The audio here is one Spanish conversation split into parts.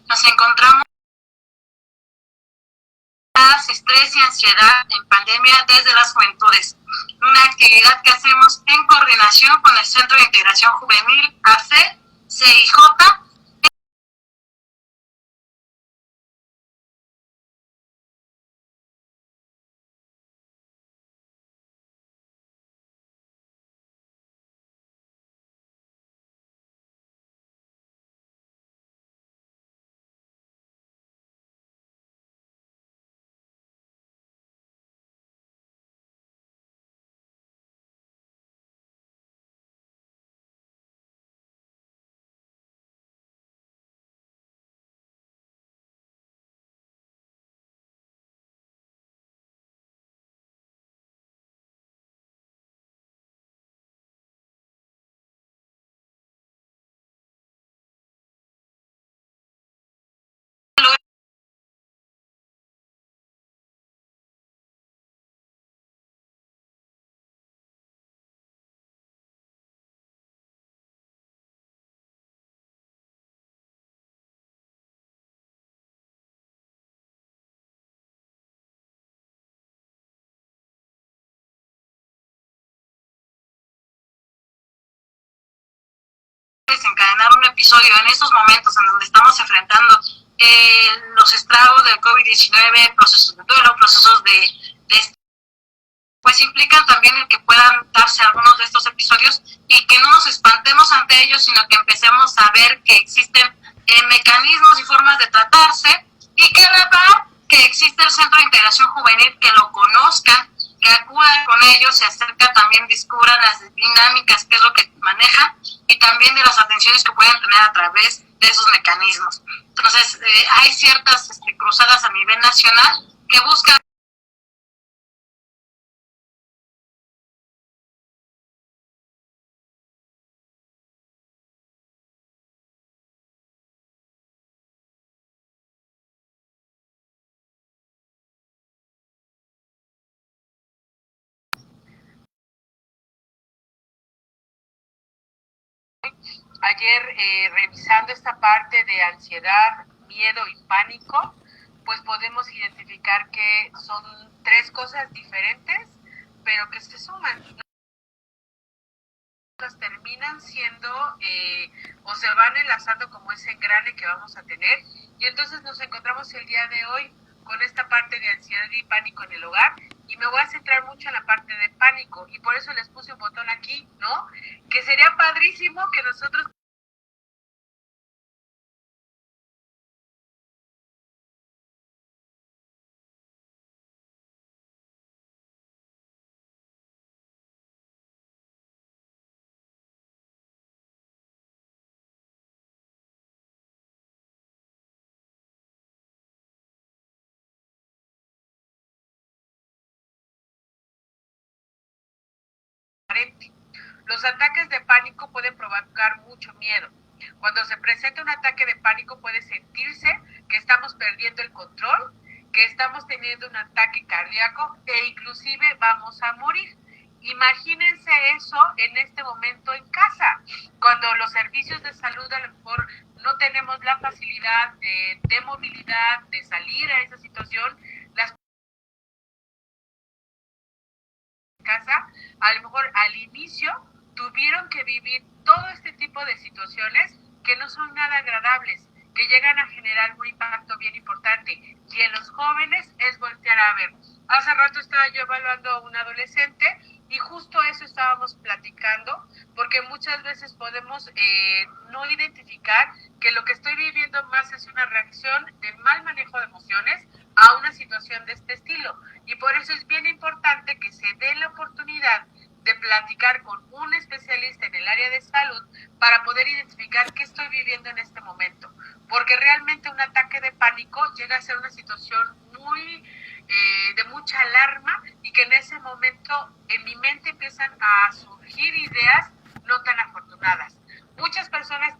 Nos encontramos estrés y ansiedad en pandemia desde las juventudes, una actividad que hacemos en coordinación con el Centro de Integración Juvenil AC, CIJ. Desencadenar un episodio en estos momentos en donde estamos enfrentando los estragos del COVID-19, procesos de duelo, procesos pues implican también el que puedan darse algunos de estos episodios y que no nos espantemos ante ellos, sino que empecemos a ver que existen mecanismos y formas de tratarse y que a la par que existe el Centro de Integración Juvenil, que lo conozcan, que acudan con ellos, se acercan también, descubran las dinámicas, qué es lo que manejan y también de las atenciones que pueden tener a través de esos mecanismos. Entonces, hay ciertas cruzadas a nivel nacional que buscan ayer revisando esta parte de ansiedad, miedo y pánico, pues podemos identificar que son tres cosas diferentes, pero que se suman. Terminan siendo o se van enlazando como ese engrane que vamos a tener, y entonces nos encontramos el día de hoy con esta parte de ansiedad y pánico en el hogar, y me voy a centrar mucho en la parte de pánico, y por eso les puse un botón aquí, ¿no? Que sería padrísimo que nosotros los ataques de pánico pueden provocar mucho miedo. Cuando se presenta un ataque de pánico puede sentirse que estamos perdiendo el control, que estamos teniendo un ataque cardíaco e inclusive vamos a morir. Imagínense eso en este momento en casa, cuando los servicios de salud a lo mejor no tenemos la facilidad de movilidad, de salir a esa situación, las casa, a lo mejor al inicio tuvieron que vivir todo este tipo de situaciones que no son nada agradables, que llegan a generar un impacto bien importante, y en los jóvenes es voltear a ver. Hace rato estaba yo evaluando a un adolescente y justo eso estábamos platicando, porque muchas veces podemos no identificar que lo que estoy viviendo más es una reacción de mal manejo de emociones a una situación de este estilo, y por eso es bien importante que se dé la oportunidad de platicar con un especialista en el área de salud para poder identificar qué estoy viviendo en este momento, porque realmente un ataque de pánico llega a ser una situación muy de mucha alarma, y que en ese momento en mi mente empiezan a surgir ideas no tan afortunadas. Muchas personas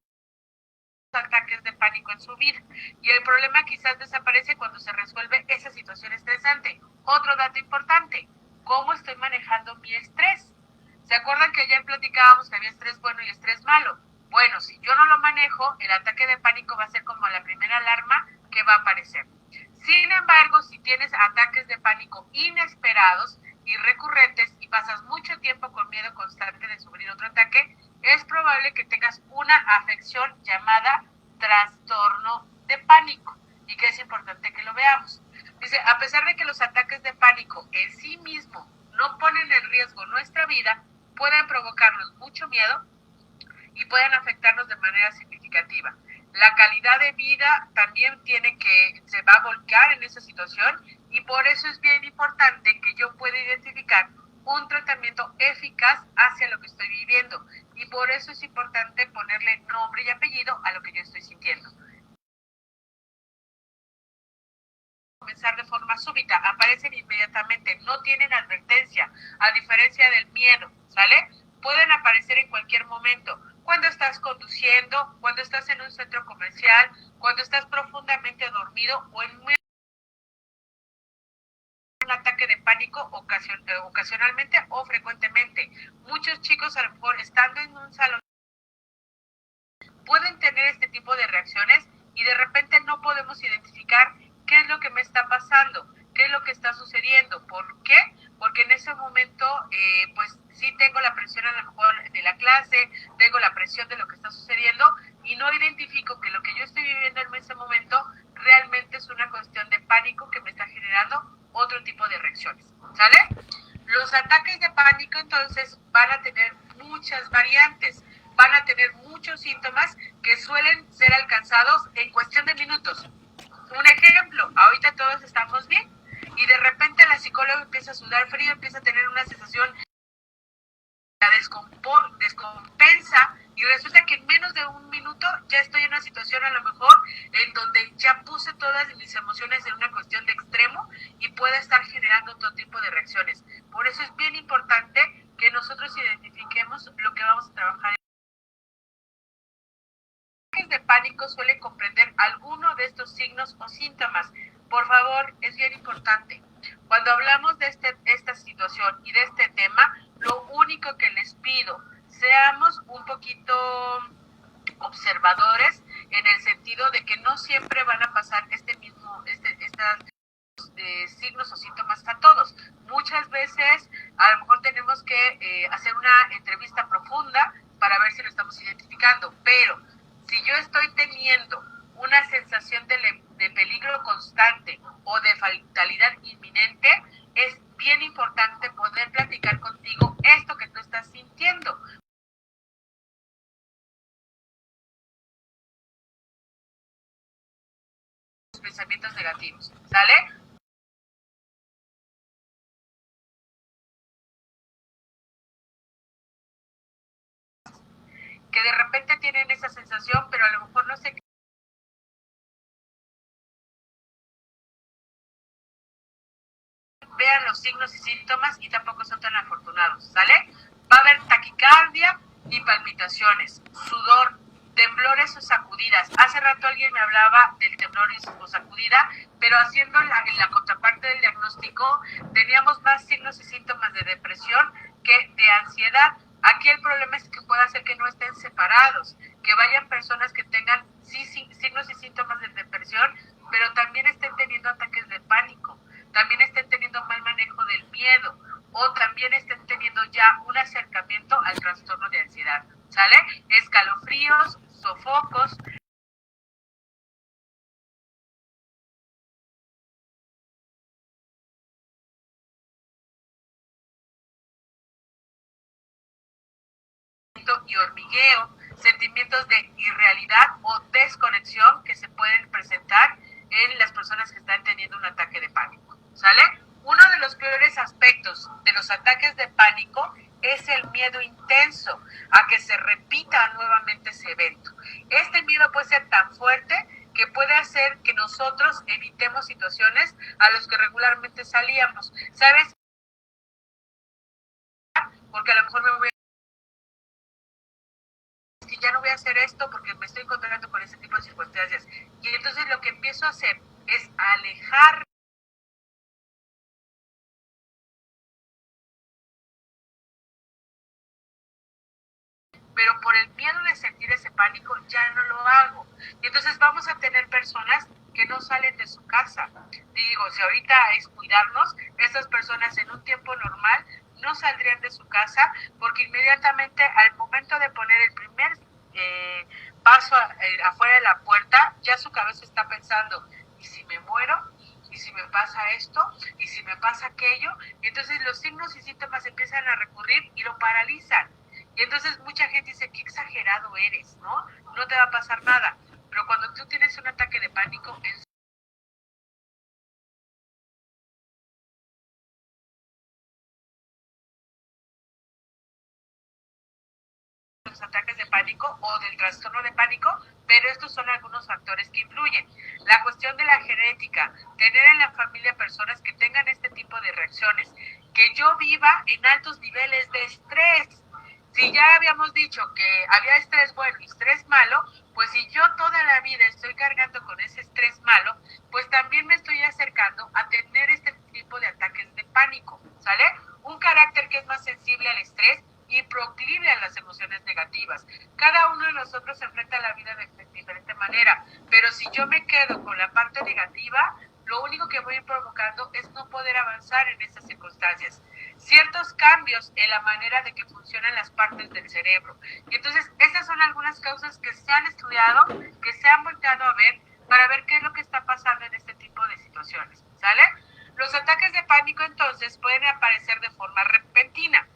ataques de pánico en su vida, y el problema quizás desaparece cuando se resuelve esa situación estresante. Otro dato importante: ¿cómo estoy manejando mi estrés? ¿Se acuerdan que ayer platicábamos que había estrés bueno y estrés malo? Bueno, si yo no lo manejo, el ataque de pánico va a ser como la primera alarma va a aparecer. Sin embargo, si tienes ataques de pánico inesperados y recurrentes y pasas mucho tiempo con miedo constante de sufrir otro ataque, es probable que tengas una afección llamada trastorno de pánico, y que es importante que lo veamos. Dice, a pesar de que los ataques de pánico en sí mismos no ponen en riesgo nuestra vida, pueden provocarnos mucho miedo y pueden afectarnos de manera significativa. La calidad de vida también se va a volcar en esa situación, y por eso es bien importante que yo pueda identificar un tratamiento eficaz hacia lo que estoy viviendo, y por eso es importante ponerle nombre y apellido a lo que yo estoy sintiendo. Comenzar de forma súbita, aparecen inmediatamente, no tienen advertencia, a diferencia del miedo, ¿sale? Pueden aparecer en cualquier momento, cuando estás conduciendo, cuando estás en un centro comercial, cuando estás profundamente dormido o en un ataque de pánico ocasionalmente o frecuentemente. Muchos chicos, a lo mejor estando en un salón, pueden tener este tipo de reacciones y de repente no podemos identificar qué es lo que me está pasando, qué es lo que está sucediendo. ¿Por qué? Porque en ese momento, pues sí tengo la presión a lo mejor de la clase, tengo la presión de lo que está sucediendo y no identifico que lo que yo estoy viviendo en ese momento realmente es una cuestión de pánico que me está generando otro tipo de reacciones, ¿sale? Los ataques de pánico entonces van a tener muchas variantes, van a tener muchos síntomas que suelen ser alcanzados en cuestión de minutos. Un ejemplo, ahorita todos estamos bien y de repente la psicóloga empieza a sudar frío, empieza a tener una sensación, la descompensa, y resulta que en menos de un minuto ya estoy en una situación a lo mejor en donde ya puse todas mis emociones en una cuestión de extremo y puede estar generando otro tipo de reacciones. Por eso es bien importante que nosotros identifiquemos lo que vamos a trabajar. De pánico suelen comprender alguno de estos signos o síntomas. Por favor, es bien importante. Cuando hablamos de esta situación y de este tema, lo único que les pido, seamos un poquito observadores en el sentido de que no siempre van a pasar estos signos o síntomas a todos. Muchas veces a lo mejor tenemos que hacer una entrevista profunda para ver si lo estamos identificando, pero si yo estoy teniendo una sensación de peligro constante o de fatalidad inminente, es bien importante poder platicar contigo esto que tú estás sintiendo. Los pensamientos negativos, ¿sale? Que de repente tienen esa sensación, pero a lo mejor no sé qué. Vean los signos y síntomas y tampoco son tan afortunados, ¿sale? Va a haber taquicardia y palpitaciones, sudor, temblores o sacudidas. Hace rato alguien me hablaba del temblor o sacudida, pero haciendo la contraparte del diagnóstico, teníamos más signos y síntomas de depresión que de ansiedad. Aquí el problema es que puede hacer que no estén separados, que vayan personas que tengan signos y síntomas de depresión, pero también estén teniendo ataques de pánico, también estén teniendo mal manejo del miedo o también estén teniendo ya un acercamiento al trastorno de ansiedad, ¿sale? Escalofríos, sofocos. Y hormigueo, sentimientos de irrealidad o desconexión que se pueden presentar en las personas que están teniendo un ataque de pánico, ¿sale? Uno de los peores aspectos de los ataques de pánico es el miedo intenso a que se repita nuevamente ese evento. Este miedo puede ser tan fuerte que puede hacer que nosotros evitemos situaciones a las que regularmente salíamos, ¿sabes? Porque a lo mejor me voy que ya no voy a hacer esto porque me estoy encontrando con ese tipo de circunstancias. Y entonces lo que empiezo a hacer es alejar. Pero por el miedo de sentir ese pánico ya no lo hago. Y entonces vamos a tener personas que no salen de su casa. Digo, si ahorita es cuidarnos, estas personas en un tiempo normal no saldrían de su casa porque inmediatamente al momento de poner el primer paso afuera de la puerta, ya su cabeza está pensando, ¿y si me muero? ¿Y si me pasa esto? ¿Y si me pasa aquello? Y entonces los signos y síntomas empiezan a recurrir y lo paralizan. Y entonces mucha gente dice, qué exagerado eres, ¿no? No te va a pasar nada. Pero cuando tú tienes un ataque de pánico, los ataques de pánico o del trastorno de pánico, pero estos son algunos factores que influyen. La cuestión de la genética, tener en la familia personas que tengan este tipo de reacciones, que yo viva en altos niveles de estrés. Si ya habíamos dicho que había estrés bueno y estrés malo, pues si yo toda la vida estoy cargando con ese estrés malo, pues también me estoy acercando a tener este tipo de ataques de pánico, ¿sale? Un carácter que es más sensible al estrés y proclive a las emociones negativas. Cada uno de nosotros enfrenta la vida de diferente manera, pero si yo me quedo con la parte negativa, lo único que voy provocando es no poder avanzar en esas circunstancias. Ciertos cambios en la manera de que funcionan las partes del cerebro. Y entonces, estas son algunas causas que se han estudiado, que se han volteado a ver para ver qué es lo que está pasando en este tipo de situaciones, ¿sale? Los ataques de pánico entonces pueden aparecer de forma repentina,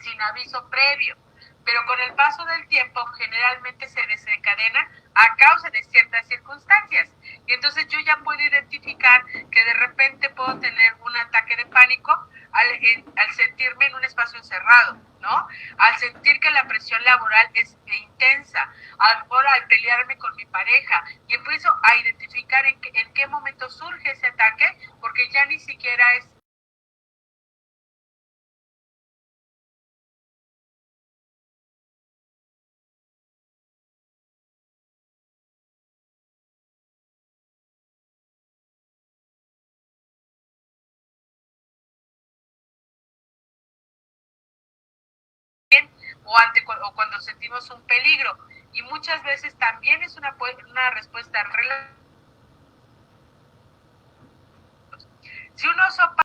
sin aviso previo, pero con el paso del tiempo generalmente se desencadenan a causa de ciertas circunstancias. Y entonces yo ya puedo identificar que de repente puedo tener un ataque de pánico al sentirme en un espacio encerrado, ¿no? Al sentir que la presión laboral es intensa, a lo mejor al pelearme con mi pareja, y empiezo a identificar en qué momento surge ese ataque, porque ya ni siquiera es o cuando sentimos un peligro. Y muchas veces también es una respuesta relacionada. Si un oso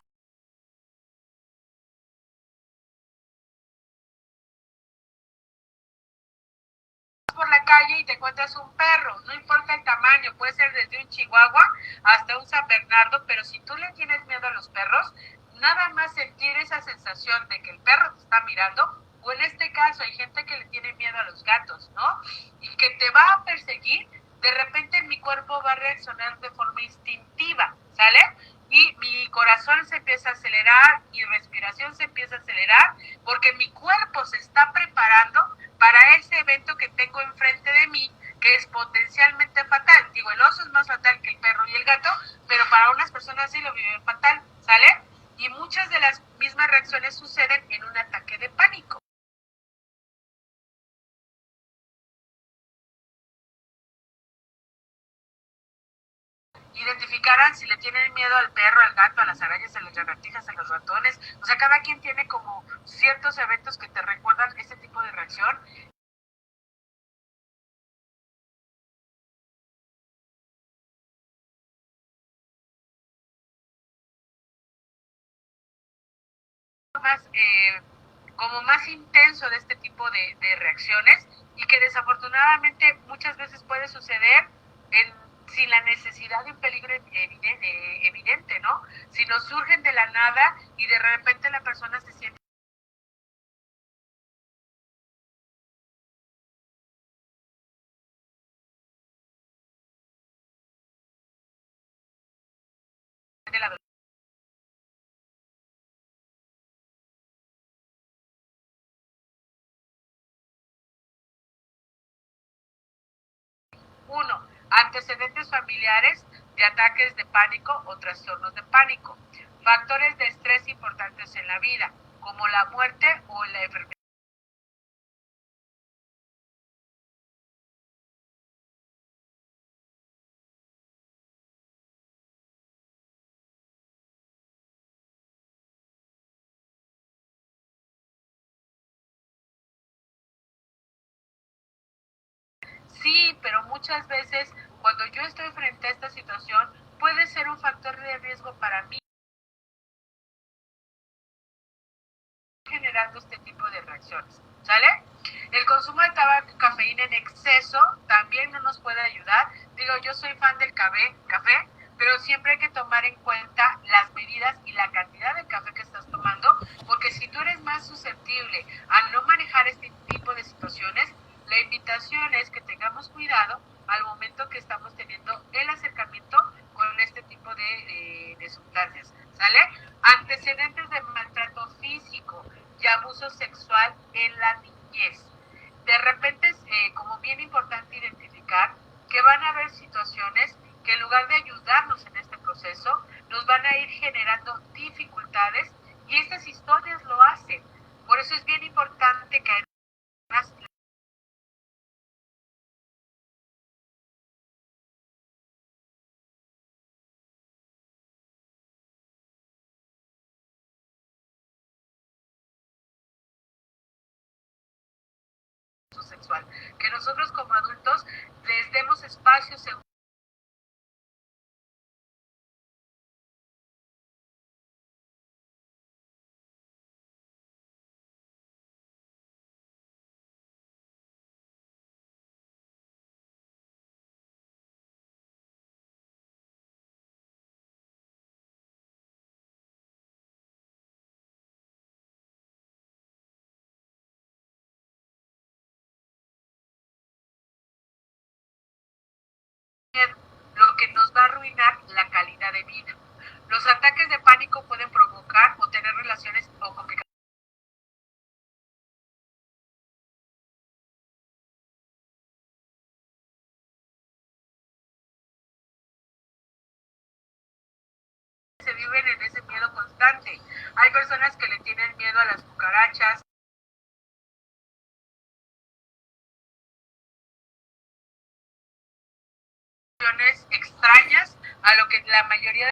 por la calle y te encuentras un perro, no importa el tamaño, puede ser desde un chihuahua hasta un San Bernardo, pero si tú le tienes miedo a los perros, nada más sentir esa sensación de que el perro te está mirando, o en este caso hay gente que le tiene miedo a los gatos, ¿no? Y que te va a perseguir, de repente mi cuerpo va a reaccionar de forma instintiva, ¿sale? Y mi corazón se empieza a acelerar, mi respiración se empieza a acelerar, porque mi cuerpo se está preparando para ese evento que tengo enfrente de mí, que es potencialmente fatal. Digo, el oso es más fatal que el perro y el gato, pero para unas personas sí lo viven fatal, ¿sale? Y muchas de las mismas reacciones suceden en un ataque de pánico. Identificarán si le tienen miedo al perro, al gato, a las arañas, a las lagartijas, a los ratones. O sea, cada quien tiene como ciertos eventos que te recuerdan este tipo de reacción. Más, como más intenso de este tipo de reacciones y que desafortunadamente muchas veces puede suceder sin la necesidad de un peligro evidente, ¿no? Si nos surgen de la nada y de repente la persona se siente de la. Uno, antecedentes familiares de ataques de pánico o trastornos de pánico. Factores de estrés importantes en la vida, como la muerte o la enfermedad sí, pero muchas veces cuando yo estoy frente a esta situación, puede ser un factor de riesgo para mí, generando este tipo de reacciones, ¿sale? El consumo de tabaco y cafeína en exceso también no nos puede ayudar. Digo, yo soy fan del café, pero siempre hay que tomar en cuenta las medidas y la cantidad de café que estás tomando, porque si tú eres más susceptible a no manejar este tipo de situaciones, la invitación es que tengamos cuidado al momento que estamos teniendo el acercamiento con este tipo de sustancias, ¿sale? Antecedentes de maltrato físico y abuso sexual en la niñez. De repente es como bien importante identificar que van a haber situaciones que en lugar de ayudarnos en este proceso, nos van a ir generando dificultades y estas historias lo hacen. Por eso es bien importante que además sexual, que nosotros como adultos les demos espacios seguros lo que nos va a arruinar la calidad de vida. Los ataques de pánico pueden provocar o tener relaciones o complicaciones se viven en ese miedo constante. Hay personas que le tienen miedo a las cucarachas, extrañas a lo que la mayoría de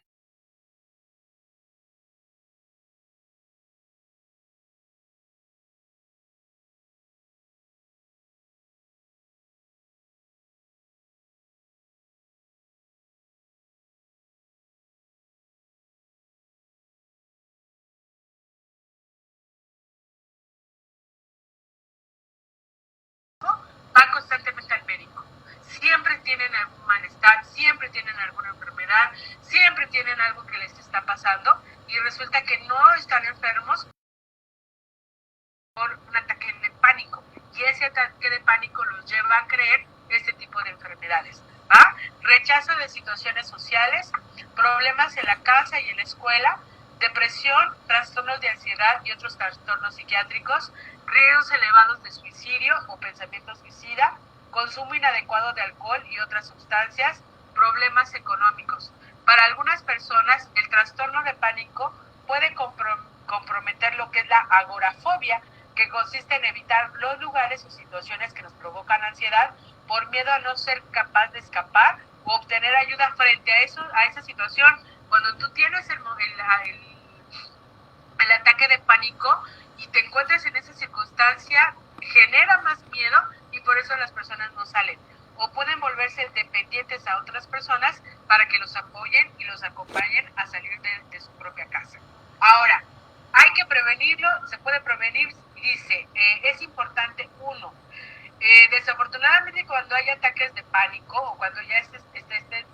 van constantemente al médico. Siempre tienen algún malestar, siempre tienen alguna enfermedad, siempre tienen algo que les está pasando y resulta que no están enfermos por un ataque de pánico. Y ese ataque de pánico los lleva a creer este tipo de enfermedades. ¿Va? Rechazo de situaciones sociales, problemas en la casa y en la escuela, depresión, trastornos de ansiedad y otros trastornos psiquiátricos, riesgos elevados de suicidio o pensamiento suicida, consumo inadecuado de alcohol y otras sustancias, problemas económicos. Para algunas personas, el trastorno de pánico puede comprometer lo que es la agorafobia, que consiste en evitar los lugares o situaciones que nos provocan ansiedad por miedo a no ser capaz de escapar o obtener ayuda frente a esa situación. Cuando tú tienes el ataque de pánico y te encuentras en esa circunstancia, genera más miedo y por eso las personas no salen. O pueden volverse dependientes a otras personas para que los apoyen y los acompañen a salir de su propia casa. Ahora, hay que prevenirlo, se puede prevenir, dice, es importante uno. Desafortunadamente cuando hay ataques de pánico o cuando ya este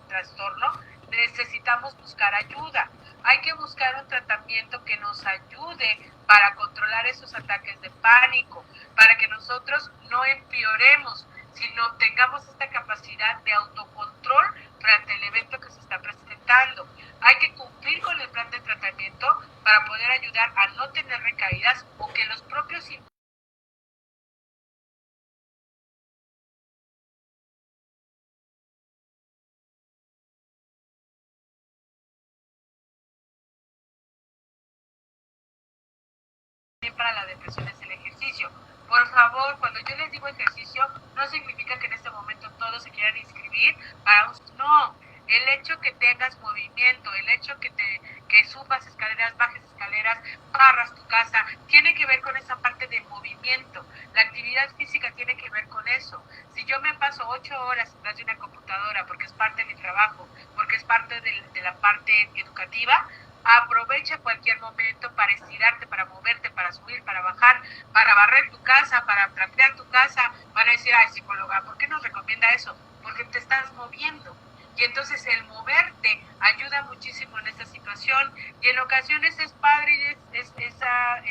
trastorno, necesitamos buscar ayuda. Hay que buscar un tratamiento que nos ayude para controlar esos ataques de pánico, para que nosotros no empeoremos, sino tengamos esta capacidad de autocontrol frente al evento que se está presentando. Hay que cumplir con el plan de tratamiento para poder ayudar a no tener recaídas o que los propios para la depresión es el ejercicio. Por favor, cuando yo les digo ejercicio, no significa que en este momento todos se quieran inscribir para un... No, el hecho que tengas movimiento, el hecho que que subas escaleras, bajes escaleras, barras tu casa, tiene que ver con esa parte de movimiento. La actividad física tiene que ver con eso. Si yo me paso 8 horas detrás de una computadora porque es parte de mi trabajo, porque es parte de la parte educativa, aprovecha cualquier momento para estirarte, para moverte, para subir, para bajar, para barrer tu casa, para trapear tu casa. Van a decir, ay, psicóloga, ¿por qué nos recomienda eso? Porque te estás moviendo. Y entonces el moverte ayuda muchísimo en esta situación. Y en ocasiones es padre, es esa...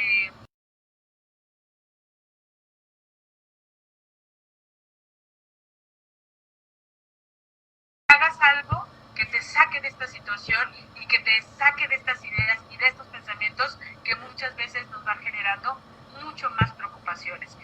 hagas algo que te saque de esta situación y que te saque de estas ideas y de estos pensamientos que muchas veces nos van generando mucho más preocupaciones.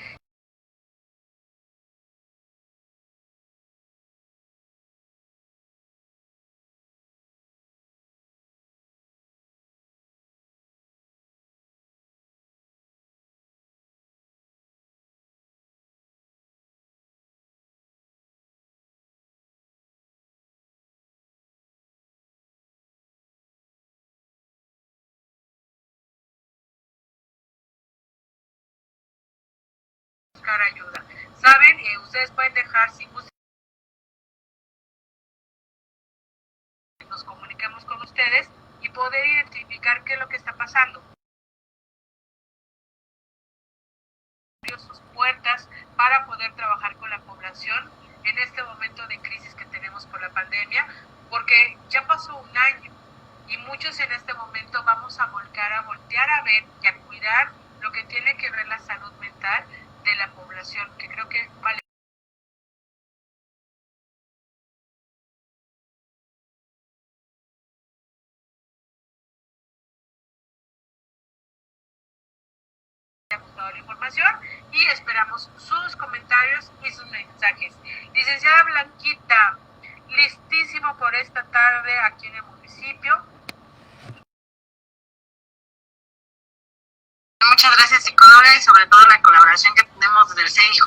Buscar ayuda. ¿Saben? Ustedes pueden dejar, si gustan, nos comuniquemos con ustedes y poder identificar qué es lo que está pasando. Sus puertas para poder trabajar con la población en este momento de crisis que tenemos por la pandemia, porque ya pasó un año y muchos en este momento vamos a voltear a ver y a cuidar lo que tiene que ver la salud mental de la población, que creo que vale toda la información y esperamos sus comentarios y sus mensajes. Licenciada Blanquita, listísimo por esta tarde aquí en el municipio. Muchas gracias, psicóloga, y sobre todo la colaboración que tenemos desde el CIJ,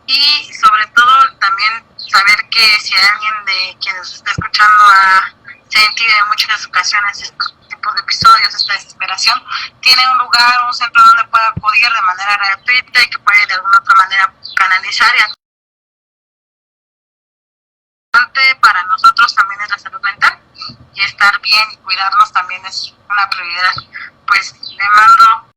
y sobre todo también saber que si hay alguien de quienes está escuchando ha sentido en muchas ocasiones estos tipos de episodios, esta desesperación, tiene un lugar, un centro donde pueda acudir de manera gratuita y que puede de alguna otra manera canalizar. Y para nosotros también es la salud mental, y estar bien y cuidarnos también es una prioridad. Pues le mando